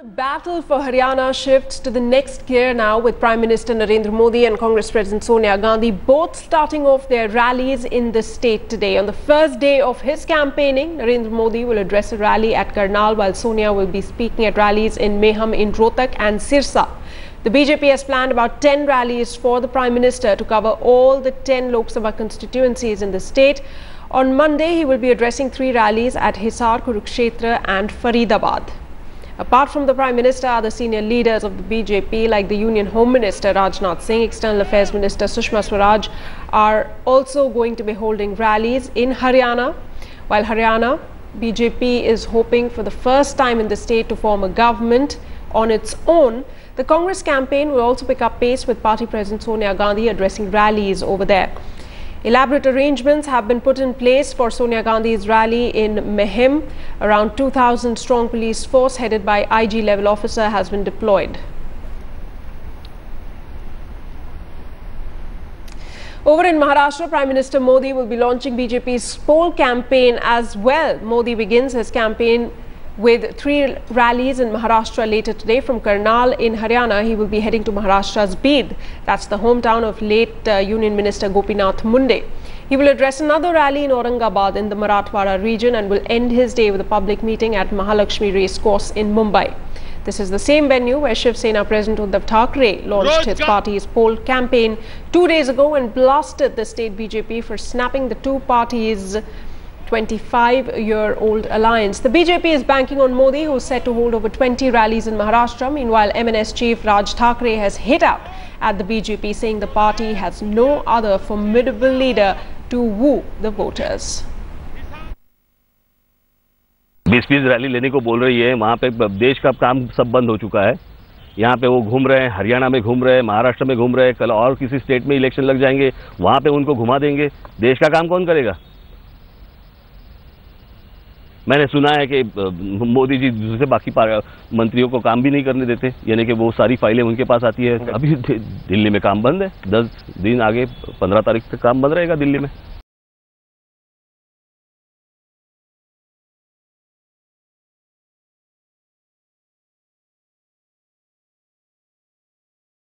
The battle for Haryana shifts to the next gear now, with Prime Minister Narendra Modi and Congress President Sonia Gandhi both starting off their rallies in the state today. On the first day of his campaigning, Narendra Modi will address a rally at Karnal, while Sonia will be speaking at rallies in Meham in Rohtak and Sirsa. The BJP has planned about 10 rallies for the Prime Minister to cover all the 10 Lok Sabha constituencies in the state. On Monday, he will be addressing 3 rallies at Hisar, Kurukshetra and Faridabad. Apart from the Prime Minister, other senior leaders of the BJP like the Union Home Minister Rajnath Singh, External Affairs Minister Sushma Swaraj are also going to be holding rallies in Haryana. While Haryana, BJP is hoping for the first time in the state to form a government on its own. The Congress campaign will also pick up pace, with Party President Sonia Gandhi addressing rallies over there. Elaborate arrangements have been put in place for Sonia Gandhi's rally in Meham. Around 2,000 strong police force headed by IG level officer has been deployed. Over in Maharashtra, Prime Minister Modi will be launching BJP's poll campaign as well. Modi begins his campaign with 3 rallies in Maharashtra later today. From Karnal in Haryana, he will be heading to Maharashtra's Bid. That's the hometown of late Union Minister Gopinath Munde. He will address another rally in Aurangabad in the Marathwada region and will end his day with a public meeting at Mahalakshmi Racecourse in Mumbai. This is the same venue where Shiv Sena President Uddhav Thackeray launched his party's poll campaign 2 days ago and blasted the state BJP for snapping the two parties' 25-year-old alliance. The BJP is banking on Modi, who is set to hold over 20 rallies in Maharashtra. Meanwhile, MNS chief Raj Thackeray has hit out at the BJP, saying the party has no other formidable leader to woo the voters. 20-20 rally लेने को बोल रही है। वहाँ पे देश का काम सब बंद हो चुका है। यहाँ पे वो घूम रहे हैं, हरियाणा में घूम रहे हैं, महाराष्ट्र में घूम रहे हैं। कल और किसी स्टेट में इलेक्शन लग जाएंगे, वहाँ पे उनको घुमा देंगे। देश का काम कौन करेगा? मैंने सुना है कि मोदी जी दूसरे बाकी मंत्रियों को काम भी नहीं करने देते, यानी कि वो सारी फाइलें उनके पास आती है। अभी दिल्ली में काम बंद है। 10 दिन आगे 15 तारीख तक काम बंद रहेगा दिल्ली में।